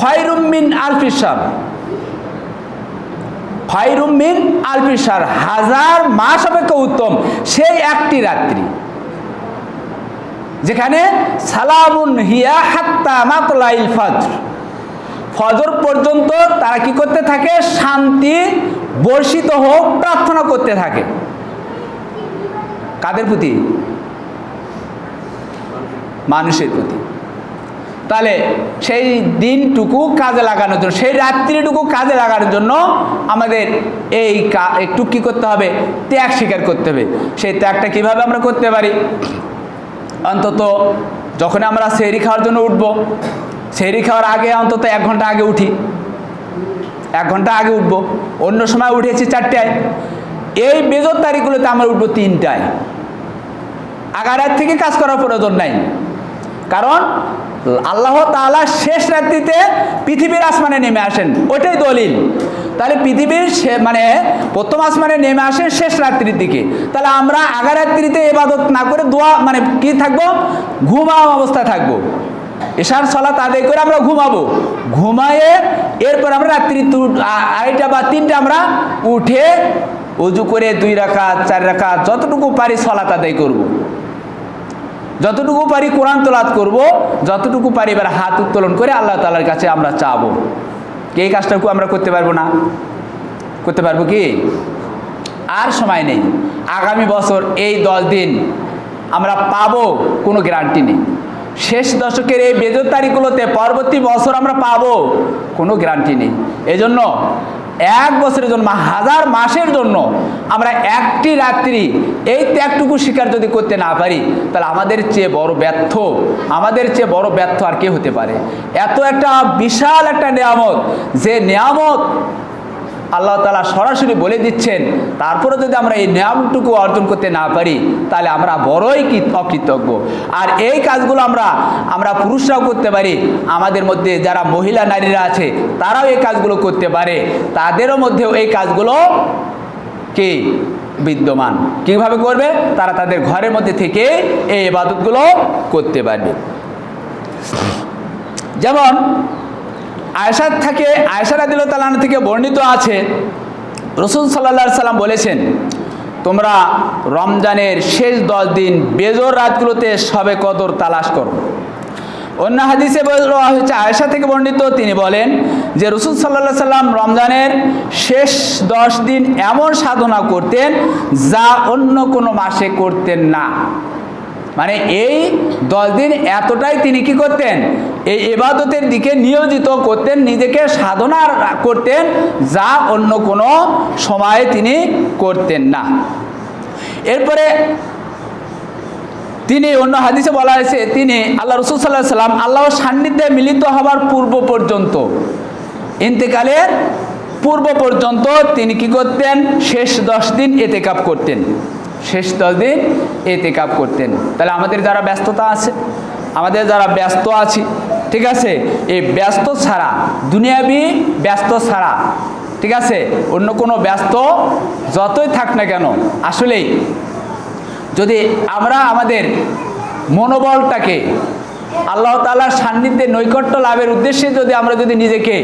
খায়রুম মিন আলফি শাহর, খায়রুম মিন আলফি শাহর, হাজার মাস অপেক্ষা উত্তম সেই একটি রাত্রি, যেখানে সালামুন হিয়া হাত্তা মাতলাইল ফজর, ফজর পর্যন্ত তারা কি করতে থাকে? শান্তি বর্ষিত হোক প্রার্থনা করতে থাকে। কাদের প্রতি? মানুষের প্রতি। তাহলে সেই দিনটুকু কাজে লাগানোর জন্য, সেই রাত্রিটুকু কাজে লাগানোর জন্য আমাদের এই একটু কি করতে হবে? ত্যাগ স্বীকার করতে হবে। সেই ত্যাগটা কিভাবে আমরা করতে পারি? অন্তত যখন আমরা সেহরি খাওয়ার জন্য উঠব, সেহরি খাওয়ার আগে অন্তত 1 ঘন্টা আগে উঠি, 1 ঘন্টা আগে উঠবো। অন্য সময় উঠেছি 4টায়, এই বেজর তারিখগুলোতে আমরা উঠবো 3টায়। আগারাত থেকে কাজ করার প্রয়োজন নাই, কারণ আল্লাহ তাআলা শেষ রাত্রিতে পৃথিবীর আসমানে নেমে আসেন, ওইটাই দলিল। তাহলে পৃথিবীর মানে প্রথম আসমানে নেমে আসেন শেষ রাত্রির দিকে। তাহলে আমরা আগারাত্রিতে ইবাদত না করে দোয়া মানে কি থাকবো? ঘুমাও অবস্থায় থাকবো। এশার সালাত আদায় করে আমরা ঘুমাবো, ঘুমায়ে এরপর আমরা রাত্রি 2টা বা 3টা আমরা উঠে ওযু করে 2 রাকাত 4 রাকাত যতটুকু পারি সালাত আদায় করব, যতটুকু পারি কোরআন তেলাওয়াত করব, যতটুকু পারি এবার হাত উত্তোলন করে আল্লাহ তাআলার কাছে আমরা চাবো। এই কাজটাকে আমরা করতে পারবো না? করতে পারবো কি? আর সময় নেই। আগামী বছর এই 10 দিন আমরা পাবো কোনো গ্যারান্টি নেই। শেষ দশকের এই বেজর তারিখগুলোতে পরবর্তী বছর আমরা পাবো কোনো গ্যারান্টি নেই। এজন্য 1 বছরের জন্য, 1000 মাসের জন্য আমরা একটি রাত্রি এই ত্যাগটুকু স্বীকার যদি করতে না পারি, তাহলে আমাদের চেয়ে বড় ব্যর্থ, আমাদের চেয়ে বড় ব্যর্থ আর কে হতে পারে? এত একটা বিশাল একটা নিয়ামত, যে নিয়ামত আল্লাহ তাআলা সরাসরি বলে দিচ্ছেন, তারপরে যদি আমরা এই নিয়ামটুকু অর্জন করতে না পারি, তাহলে আমরা বড়ই অকৃতজ্ঞ। আর এই কাজগুলো আমরা পুরুষরাও করতে পারি, আমাদের মধ্যে যারা মহিলা নারীরা আছে তারাও এই কাজগুলো করতে পারে, তাদেরও মধ্যেও এই কাজগুলো কি বিদ্যমান। কিভাবে করবে? তারা তাদের ঘরের মধ্যে থেকে এই ইবাদতগুলো করতে পারবে। যেমন আয়েশা রাদিয়াল্লাহু তাআলা আনহা থেকে বর্ণিত আছে, রাসূল সাল্লাল্লাহু আলাইহি সাল্লাম বলেছেন, তোমরা রমজানের শেষ 10 দিন বেজোর রাতগুলোতে শবে কদর তালাশ করো। অন্য হাদিসে বলা হয়েছে, আয়েশা থেকে বর্ণিত, তিনি বলেন যে রাসূল সাল্লাল্লাহু আলাইহি সাল্লাম রমজানের শেষ 10 দিন এমন সাধনা করতেন যা অন্য কোনো মাসে করতেন না। মানে এই 10 দিন এতটাই তিনি কি করতেন? এই ইবাদতের দিকে নিয়োজিত করতেন, নিজেকে সাধনা করতেন, যা অন্য কোনো সময়ে তিনি করতেন না। এরপরে তিনি অন্য হাদিসে বলা হয়েছে, তিনি আল্লাহ রাসূল সাল্লাল্লাহু আলাইহি সাল্লাম আল্লাহর সান্নিধ্যে মিলিত হওয়ার পূর্ব পর্যন্ত, ইন্তেকালের পূর্ব পর্যন্ত তিনি কি করতেন? শেষ 10 দিন ইতিকাফ করতেন, শেষ 10 দিন ইতিকাফ করতেন। তাহলে আমাদের যারা ব্যস্ততা আছে, আমাদের যারা ব্যস্ত আছি, ঠিক আছে, এই ব্যস্ত ছাড়া, দুনিয়াবি ব্যস্ত ছাড়া, ঠিক আছে, অন্য কোনো ব্যস্ত যতই থাক না কেন, আসলেই যদি আমরা আমাদের মনোবলটাকে আল্লাহ তাআলার সান্নিধ্যে নৈকট্য লাভের উদ্দেশ্যে আমরা যদি নিজেকে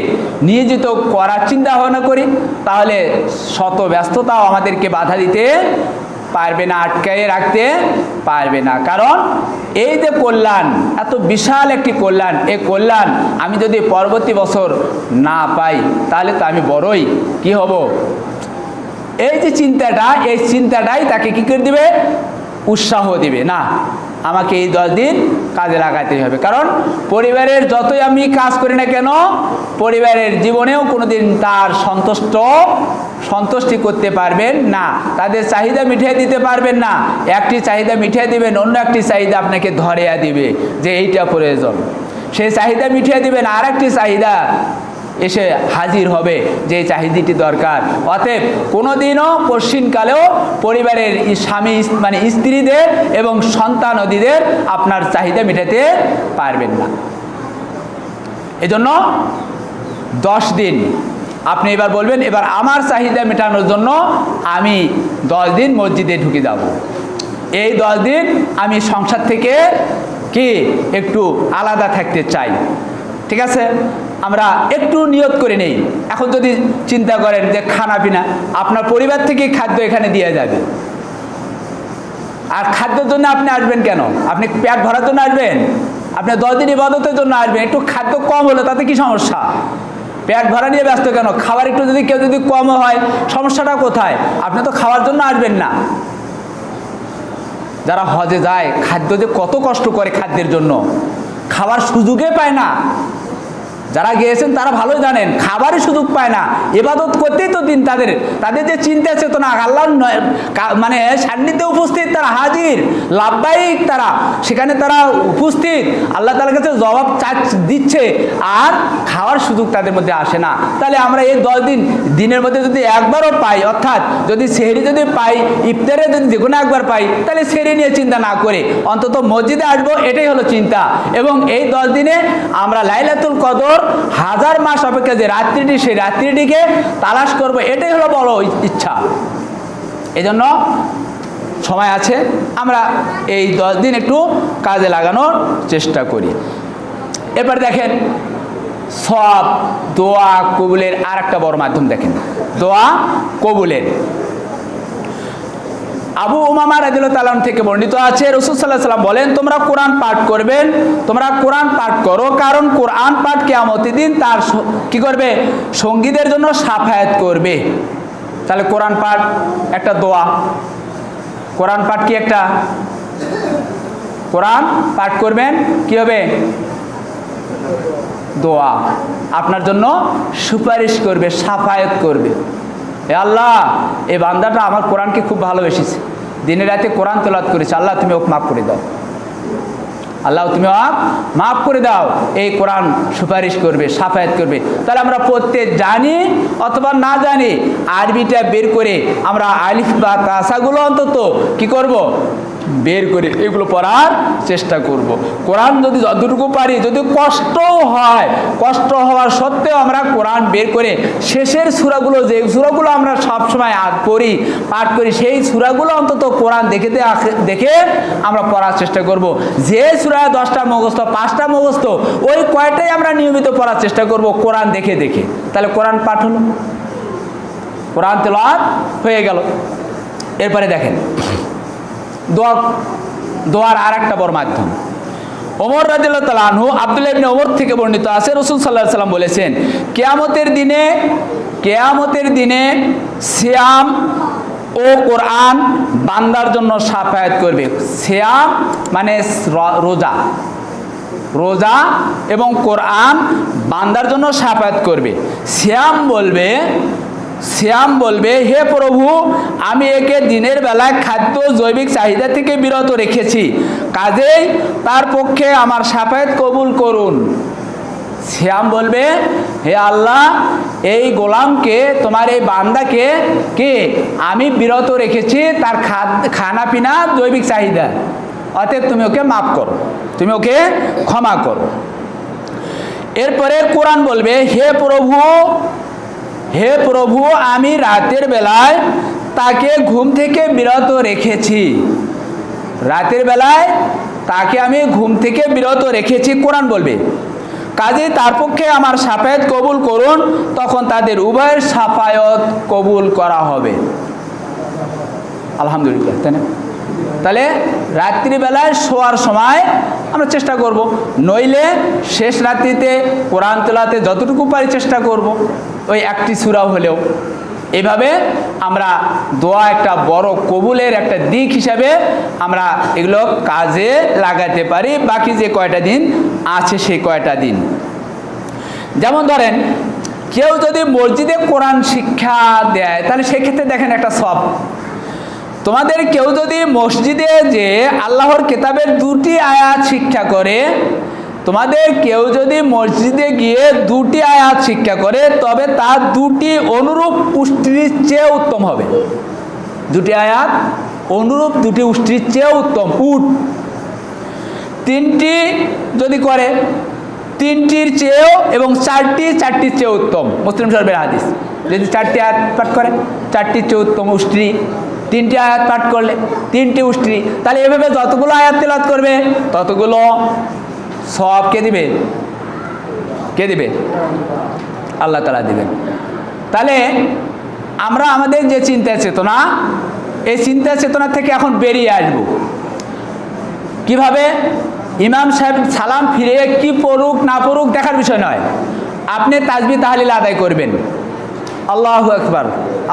নিয়োজিত করার চিন্তা ভাবনা করি, তাহলে শত ব্যস্ততাও আমাদেরকে বাধা দিতে পারবে না, আটকায়ে রাখতে পারবে না। কারণ এই যে কল্যাণ, এত বিশাল একটি কল্যাণ, এই কল্যাণ আমি যদি পরবর্তী বছর না পাই, তাহলে তো আমি বড়ই কি হব? এই যে চিন্তাটা, এই চিন্তাটাই তাকে কি করে দিবে? উৎসাহ দিবে, না আমাকে এই 10 দিন কাজে লাগাতে হবে। কারণ পরিবারের যতই আমি কাজ করি না কেন, পরিবারের জীবনেও কোনোদিন তার সন্তুষ্টি করতে পারবেন না, তাদের চাহিদা মিটিয়ে দিতে পারবেন না। একটি চাহিদা মিটিয়ে দিবেন, অন্য একটি চাহিদা আপনাকে ধরিয়ে দিবে যে এইটা প্রয়োজন, সেই চাহিদা মিটিয়ে দিবেন, আর একটি চাহিদা এসে হাজির হবে যে চাহিদাটি দরকার। অতএব কোনোদিনও পশ্চিমকালেও পরিবারের স্বামী মানে স্ত্রীদের এবং সন্তানাদিদের আপনার চাহিদা মেটাতে পারবেন না। এজন্য 10 দিন আপনি এবার বলবেন, এবার আমার চাহিদা মেটানোর জন্য আমি 10 দিন মসজিদে ঢুকে যাব, এই 10 দিন আমি সংসার থেকে কি একটু আলাদা থাকতে চাই। ঠিক আছে, আমরা একটু নিয়ত করে নেই। এখন যদি চিন্তা করেন যে খানা পিনা আপনার পরিবার থেকে খাদ্য এখানে দিয়ে যাবে, আর খাদ্যের জন্য আপনি আসবেন কেন? আপনি পেট ভরার জন্য আসবেন? আপনি 10 দিন ইবাদতের জন্য আসবেন। একটু খাদ্য কম হলো তাতে কি সমস্যা? পেট ভরা নিয়ে ব্যস্ত কেন? খাবার একটু যদি কেউ যদি কম হয়, সমস্যাটা কোথায়? আপনি তো খাওয়ার জন্য আসবেন না। যারা হজে যায়, খাদ্য যে কত কষ্ট করে খাদ্যের জন্য, খাবার সুযোগে পায় না। যারা গিয়েছেন তারা ভালোই জানেন, খাবারই সুযোগ পায় না। ইবাদত করতেই তো দিন তাদের যে চিন্তা চেতনা, আল্লাহর মানে সান্নিধ্যে উপস্থিত, তারা হাজির লাভবাহিক, তারা সেখানে তারা উপস্থিত, আল্লাহ তাআলার কাছে জবাব দিচ্ছে, আর খাওয়ার সুযোগ তাদের মধ্যে আসে না। তাহলে আমরা এই 10 দিন দিনের মধ্যে যদি একবারও পাই, অর্থাৎ যদি সেহরি যদি পাই, ইফতারে যদি যে কোনো একবার পাই, তাহলে সেহরি নিয়ে চিন্তা না করে অন্তত মসজিদে আসবো, এটাই হলো চিন্তা। এবং এই 10 দিনে আমরা লাইলাতুল কদর 1000 মাস অপেক্ষা যে রাত্রিটি, সেই রাত্রিটিকে তালাশ করব, এটাই হলো বড় ইচ্ছা। এজন্য সময় আছে, আমরা এই 10 দিন একটু কাজে লাগানোর চেষ্টা করি। এরপর দেখেন সব দোয়া কবুলের আর একটা বড় মাধ্যম দেখেন, দোয়া কবুলের। আবু উমামা রাদিয়াল্লাহু তাআলা থেকে বর্ণিত আছে, রাসূল সাল্লাল্লাহু আলাইহি ওয়াসাল্লাম বলেন, তোমরা কোরআন পাঠ করবেন, তোমরা কোরআন পাঠ করো, কারণ কোরআন পাঠ কিয়ামতের দিন তার কি করবে? সঙ্গীদের জন্য শাফায়াত করবে। তাহলে কোরআন পাঠ একটা দোয়া। কোরআন পাঠ কি একটা? কোরআন পাঠ করবেন, কি হবে? দোয়া, আপনার জন্য সুপারিশ করবে, সাফায়াত করবে। এ আল্লাহ, এই বান্দাটা আমার কোরআনকে খুব ভালোবেসেছে, দিনে রাতে কোরআন তেলাওয়াত করেছে, আল্লাহ তুমি ওকে মাফ করে দাও, আল্লাহ তুমি মাফ করে দাও। এই কোরআন সুপারিশ করবে, সাফায়াত করবে। তাহলে আমরা প্রত্যেক জানি অথবা না জানি আরবিটা বের করে আমরা আলিফ বা তাসাগুলো অন্তত কি করব, বের করে এগুলো পড়ার চেষ্টা করব। কোরআন যদি যতটুকু পারি, যদি কষ্টও হয়, কষ্ট হওয়ার সত্ত্বেও আমরা কোরআন বের করে শেষের সূরাগুলো, যে সূরাগুলো আমরা সবসময় পড়ি, পাঠ করি, সেই সূরাগুলো অন্তত কোরআন দেখে আমরা পড়ার চেষ্টা করব। যে সূরা 10টা মুখস্থ, 5টা মুখস্থ, ওই কয়টাই আমরা নিয়মিত পড়ার চেষ্টা করব কোরআন দেখে দেখে। তাহলে কোরআন পাঠ হলো, কোরআন তেলাওয়াত হয়ে গেল। এরপরে দেখেন দোয়ার আর একটা বড় মাধ্যম। ওমর রাদিয়াল্লাহু তাআলা আনহু, আব্দুল্লাহ ইবনে ওমর থেকে বর্ণিত আছে, রাসূল সাল্লাল্লাহু আলাইহি ওয়াসাল্লাম বলেছেন, কিয়ামতের দিনে সিয়াম ও কোরআন বান্দার জন্য সাফায়াত করবে। সিয়াম মানে রোজা এবং কোরআন বান্দার জন্য সাফায়াত করবে। সিয়াম বলবে, হে প্রভু, আমি একে দিনের বেলায় খাদ্য জৈবিক চাহিদা থেকে বিরত রেখেছি, কাজেই তার পক্ষে আমার সাফায়াত কবুল করুন। সিয়াম বলবে, হে আল্লাহ, এই গোলামকে, তোমার এই বান্দাকে কি আমি বিরত রেখেছি তার খানা পিনা জৈবিক চাহিদা, অতএব তুমি ওকে মাফ করো, তুমি ওকে ক্ষমা করো। এরপরে কোরআন বলবে, হে প্রভু, আমি রাতের বেলায় তাকে ঘুম থেকে বিরত রেখেছি, রাতের বেলায় তাকে আমি ঘুম থেকে বিরত রেখেছি, কোরআন বলবে, কাজেই তার পক্ষে আমার সাফায়াত কবুল করুন, তখন তাদের উভয়ের সাফায়াত কবুল করা হবে। আলহামদুলিল্লাহ, তাই না? তাহলে রাত্রিবেলায় শোয়ার সময় আমরা চেষ্টা করব, নইলে শেষ রাত্রিতে কোরআন তেলাওয়াতে যতটুকু পারি চেষ্টা করব, ওই একটি সূরা হলেও। এইভাবে আমরা দোয়া একটা বড় কবুলের একটা দিক হিসাবে আমরা এগুলো কাজে লাগাতে পারি বাকি যে কয়টা দিন আছে সেই কয়টা দিন। যেমন ধরেন কেউ যদি মসজিদে কোরআন শিক্ষা দেয়, তাহলে সেক্ষেত্রে দেখেন একটা সওয়াব। তোমাদের কেউ যদি মসজিদে যে আল্লাহর কিতাবের 2টি আয়াত শিক্ষা করে, তোমাদের কেউ যদি মসজিদে গিয়ে 2টি আয়াত শিক্ষা করে, তবে তার 2টি অনুরূপ পুষ্টির চেয়ে উত্তম হবে। 2টি আয়াত অনুরূপ 2টি পুষ্টির চেয়ে উত্তম। 3টি যদি করে 3টির চেয়েও, এবং 4টির চেয়ে উত্তম। মুসলিম শরীফের হাদিস, যদি 4টি আয়াত পাঠ করে 4টির চেয়ে উত্তম উষ্ট্রি, 3টি আয়াত পাঠ করলে 3টি উষ্ট্রি। তাহলে এভাবে যতগুলো আয়াত তেলাওয়াত করবে ততগুলো সওয়াব কে দিবে? আল্লাহ তাআলা দিবেন। তাহলে আমরা আমাদের যে চিন্তা চেতনা, এই চিন্তা চেতনা থেকে এখন বেরিয়ে আসব। কিভাবে? ইমাম সাহেব সালাম ফিরে কি পড়ুক না পড়ুক দেখার বিষয় নয়, আপনি তাসবিহ তাহলিল আদায় করবেন। আল্লাহু আকবার,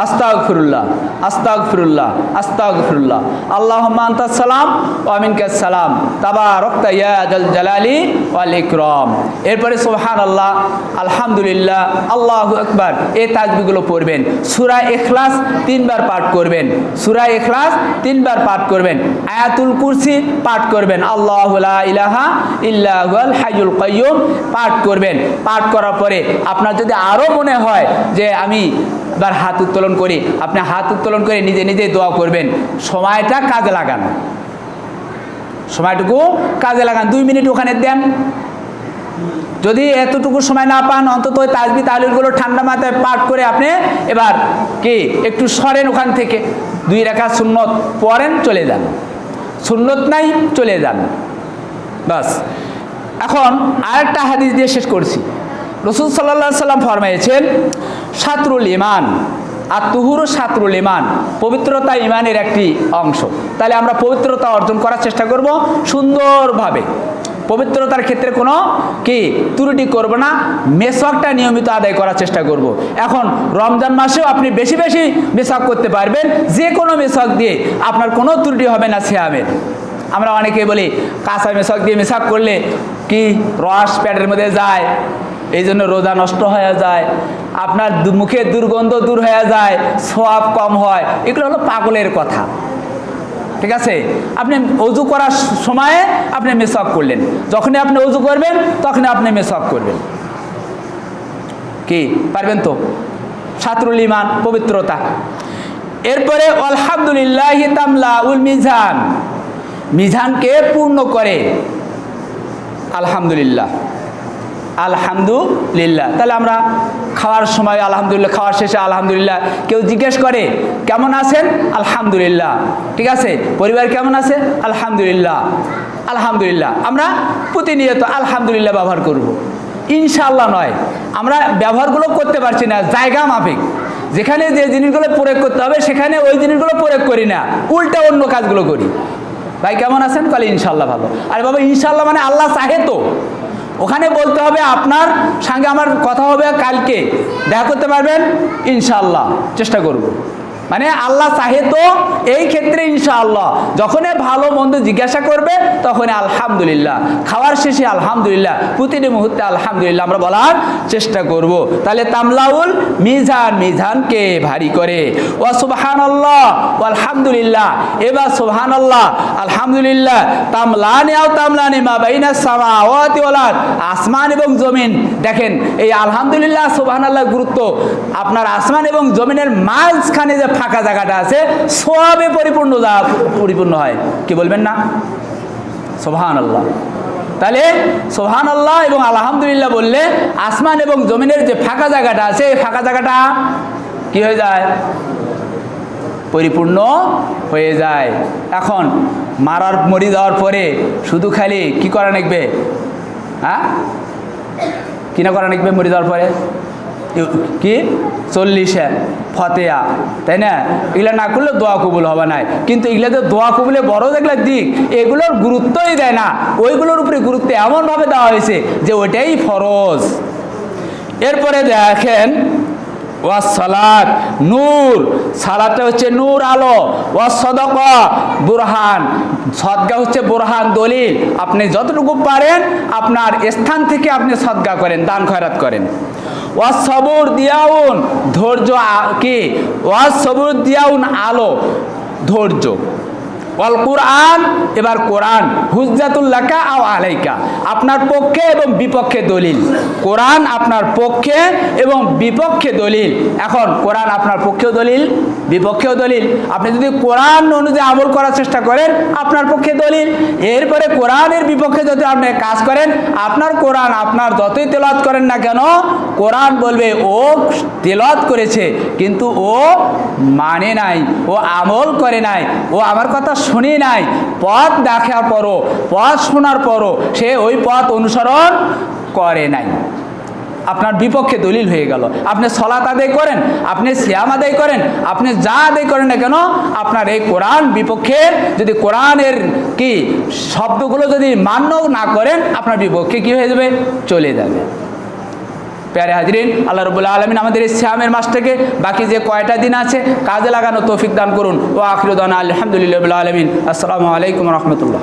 আস্তাগফিরুল্লাহ, আস্তাগফিরুল্লাহ, আস্তাগফিরুল্লাহ, আল্লাহুম্মা আনতাস সালাম ওয়া মিনকাস সালাম, তাবারাকতা ইয়া যাল জালালি ওয়াল ইকরাম। এরপরে সুবহানাল্লাহ, আলহামদুলিল্লাহ, আল্লাহু আকবার, এই তাসবিহগুলো পড়বেন। সূরা ইখলাস 3 বার পাঠ করবেন, সূরা ইখলাস 3 বার পাঠ করবেন। আয়াতুল কুরসি পাঠ করবেন, আল্লাহু লা ইলাহা ইল্লা হুয়াল হাইয়ুল কাইয়্যুম পাঠ করবেন। পাঠ করার পরে আপনার যদি আরো মনে হয় যে আমি এবার হাত উত্তোলন করি, আপনি হাত উত্তোলন করে নিজে নিজে দোয়া করবেন। সময়টা কাজে লাগান, সময়টুকু কাজে লাগান, 2 মিনিট ওখানে দেন। যদি এতটুকু সময় না পান, অন্তত ওই তাসবিহ তাহলিলগুলো ঠান্ডা মাথায় পাঠ করে আপনি এবার কি একটু সরেন ওখান থেকে, 2 রাকাত সুন্নত পড়েন, চলে যান। সুন্নত নাই, চলে যান, বাস। এখন আরেকটা হাদিস দিয়ে শেষ করছি। রাসূল সাল্লাল্লাহু আলাইহি সাল্লাম ফরমাইয়েছেন, শাতরুল ঈমান, আর তুহুরু শাতরুল ঈমান, পবিত্রতা ঈমানের একটি অংশ। তাহলে আমরা পবিত্রতা অর্জন করার চেষ্টা করব সুন্দরভাবে, পবিত্রতার ক্ষেত্রে কোনো কি ত্রুটি করব না, মেসওয়াকটা নিয়মিত আদায় করার চেষ্টা করব। এখন রমজান মাসেও আপনি বেশি বেশি মেসওয়াক করতে পারবেন, যে কোনো মেসওয়াক দিয়ে আপনার কোনো ত্রুটি হবে না সিয়ামের। আমরা অনেকে বলি কাঁচা মেসওয়াক দিয়ে মেসওয়াক করলে কি রস পেটের মধ্যে যায়, এই জন্য রোজা নষ্ট হয়ে যায়, আপনার মুখের দুর্গন্ধ দূর হয়ে যায়, সওয়াব কম হয়। এগুলো হলো পাগলের কথা, ঠিক আছে? আপনি অজু করার সময়ে আপনি মেসওয়াক করলেন, যখনই আপনি অজু করবেন তখনই আপনি মেসওয়াক করবেন। কি পারবেন তো? শাতরুল ঈমান, পবিত্রতা। এরপরে আলহামদুলিল্লাহ তামলাউল মিজান, মিজানকে পূর্ণ করে। আলহামদুলিল্লাহ, আলহামদুলিল্লাহ। তাহলে আমরা খাওয়ার সময় আলহামদুলিল্লাহ, খাওয়ার শেষে আলহামদুলিল্লাহ। কেউ জিজ্ঞেস করে কেমন আছেন? আলহামদুলিল্লাহ। ঠিক আছে? পরিবার কেমন আছে? আলহামদুলিল্লাহ, আলহামদুলিল্লাহ। আমরা প্রতিনিয়ত আলহামদুলিল্লাহ ব্যবহার করব, ইনশাআল্লাহ নয়। আমরা ব্যবহারগুলো করতে পারছি না জায়গা মাফিক, যেখানে যে জিনিসগুলো প্রয়োগ করতে হবে সেখানে ওই জিনিসগুলো প্রয়োগ করি না, উল্টা অন্য কাজগুলো করি। ভাই কেমন আছেন? বলে ইনশাআল্লাহ ভালো। আরে বাবা, ইনশাআল্লাহ মানে আল্লাহ চাহে তো। ওখানে বলতে হবে আপনার সঙ্গে আমার কথা হবে কালকে, দেখা করতে পারবেন? ইনশাআল্লাহ চেষ্টা করব। মানে আল্লাহ চাহে তো, এই ক্ষেত্রে ইনশাআল্লাহ। যখনই ভালো মন্দ জিজ্ঞাসা করবে তখন আলহামদুলিল্লাহ, খাওয়ার শেষে আলহামদুলিল্লাহ, প্রতিটি মুহূর্তে আলহামদুলিল্লাহ আমরা বলার চেষ্টা করব। তাহলে তামলাউল মিজান, মিজানকে ভারী করে। ওয়া সুবহানাল্লাহ ওয়া আলহামদুলিল্লাহ, এবার সুবহানাল্লাহ আলহামদুলিল্লাহ তামলানি আও তামলানি মা বাইনাস সামাওয়াতি ওয়াল আরদ, আসমান এবং জমিন। দেখেন এই আলহামদুলিল্লাহ সুবহানাল্লাহ গুরুত্ব। আপনার আসমান এবং জমিনের মাঝখানে যে ফাঁকা জায়গাটা আছে সবে পরিপূর্ণ হয়। কি বলবেন না? সুবহানাল্লাহ। তাহলে সুবহানাল্লাহ এবং আলহামদুলিল্লাহ বললে আসমান এবং জমিনের যে ফাঁকা জায়গাটা আছে এই ফাঁকা জায়গাটা কি হয়ে যায়? পরিপূর্ণ হয়ে যায়। এখন মরি যাওয়ার পরে শুধু খালি কি করা লাগবে? হ্যাঁ, কি না করা লাগবে মরি যাওয়ার পরে? কি 40 ফতেয়া, তাই না? এগুলো না করলে দোয়া কবুল হবে না। কিন্তু এগুলোতে দোয়া কবুলে বড় যেগুলো দিক, এগুলোর গুরুত্বই দেয় না। ওইগুলোর উপরে গুরুত্ব এমনভাবে দেওয়া হয়েছে যে ওইটাই ফরজ। এরপরে দেখেন ওয়াস সালাত নূর, সালাতটা হচ্ছে নূর, আলো। ওয়াস সাদাকা বুরহান, সদকা হচ্ছে বুরহান, দলিল। আপনি যতটুকু পারেন আপনার স্থান থেকে আপনি সদকা করেন, দান খয়রাত করেন। ওয়াস সবুর দিয়াউন, ধৈর্য। কি? ওয়াস সবুর দিয়াউন, আলো, ধৈর্য। ওয়াল কুরআন, এবার কোরআন হুজ্জাতুল লাকা আও আলাইকা, আপনার পক্ষে এবং বিপক্ষে দলিল। কোরআন আপনার পক্ষে এবং বিপক্ষে দলিল। এখন কোরআন আপনার পক্ষেও দলিল, বিপক্ষেও দলিল। আপনি যদি কোরআন অনুযায়ী আমল করার চেষ্টা করেন আপনার পক্ষে দলিল। এরপরে কোরআনের বিপক্ষে যদি আপনি কাজ করেন, আপনার কোরআন আপনার যতই তেলাওয়াত করেন না কেন, কোরআন বলবে ও তেলাওয়াত করেছে কিন্তু ও মানে নাই, ও আমল করে নাই, ও আমার কথা শুনি নাই। পথ দেখার পরও, পথ শোনার পরও সে ওই পথ অনুসরণ করে নাই, আপনার বিপক্ষে দলিল হয়ে গেল। আপনি সালাত আদায় করেন, আপনি সিয়াম আদায় করেন, আপনি যা আদায় করেন না কেন, আপনার এই কোরআন বিপক্ষে। যদি কোরআনের কি শব্দগুলো যদি মান্য না করেন, আপনার বিপক্ষে কি হয়ে যাবে? চলে যাবে। প্যারে হাজরিন, আল্লাহ রাব্বুল আলামিন আমাদের এই সিয়ামের মাসটাকে বাকি যে কয়টা দিন আছে কাজে লাগানো তৌফিক দান করুন। ও আখিরু দানা আলহামদুলিল্লাহি রাব্বিল আলামিন। আসসালামু আলাইকুম ওয়া রাহমাতুল্লাহ।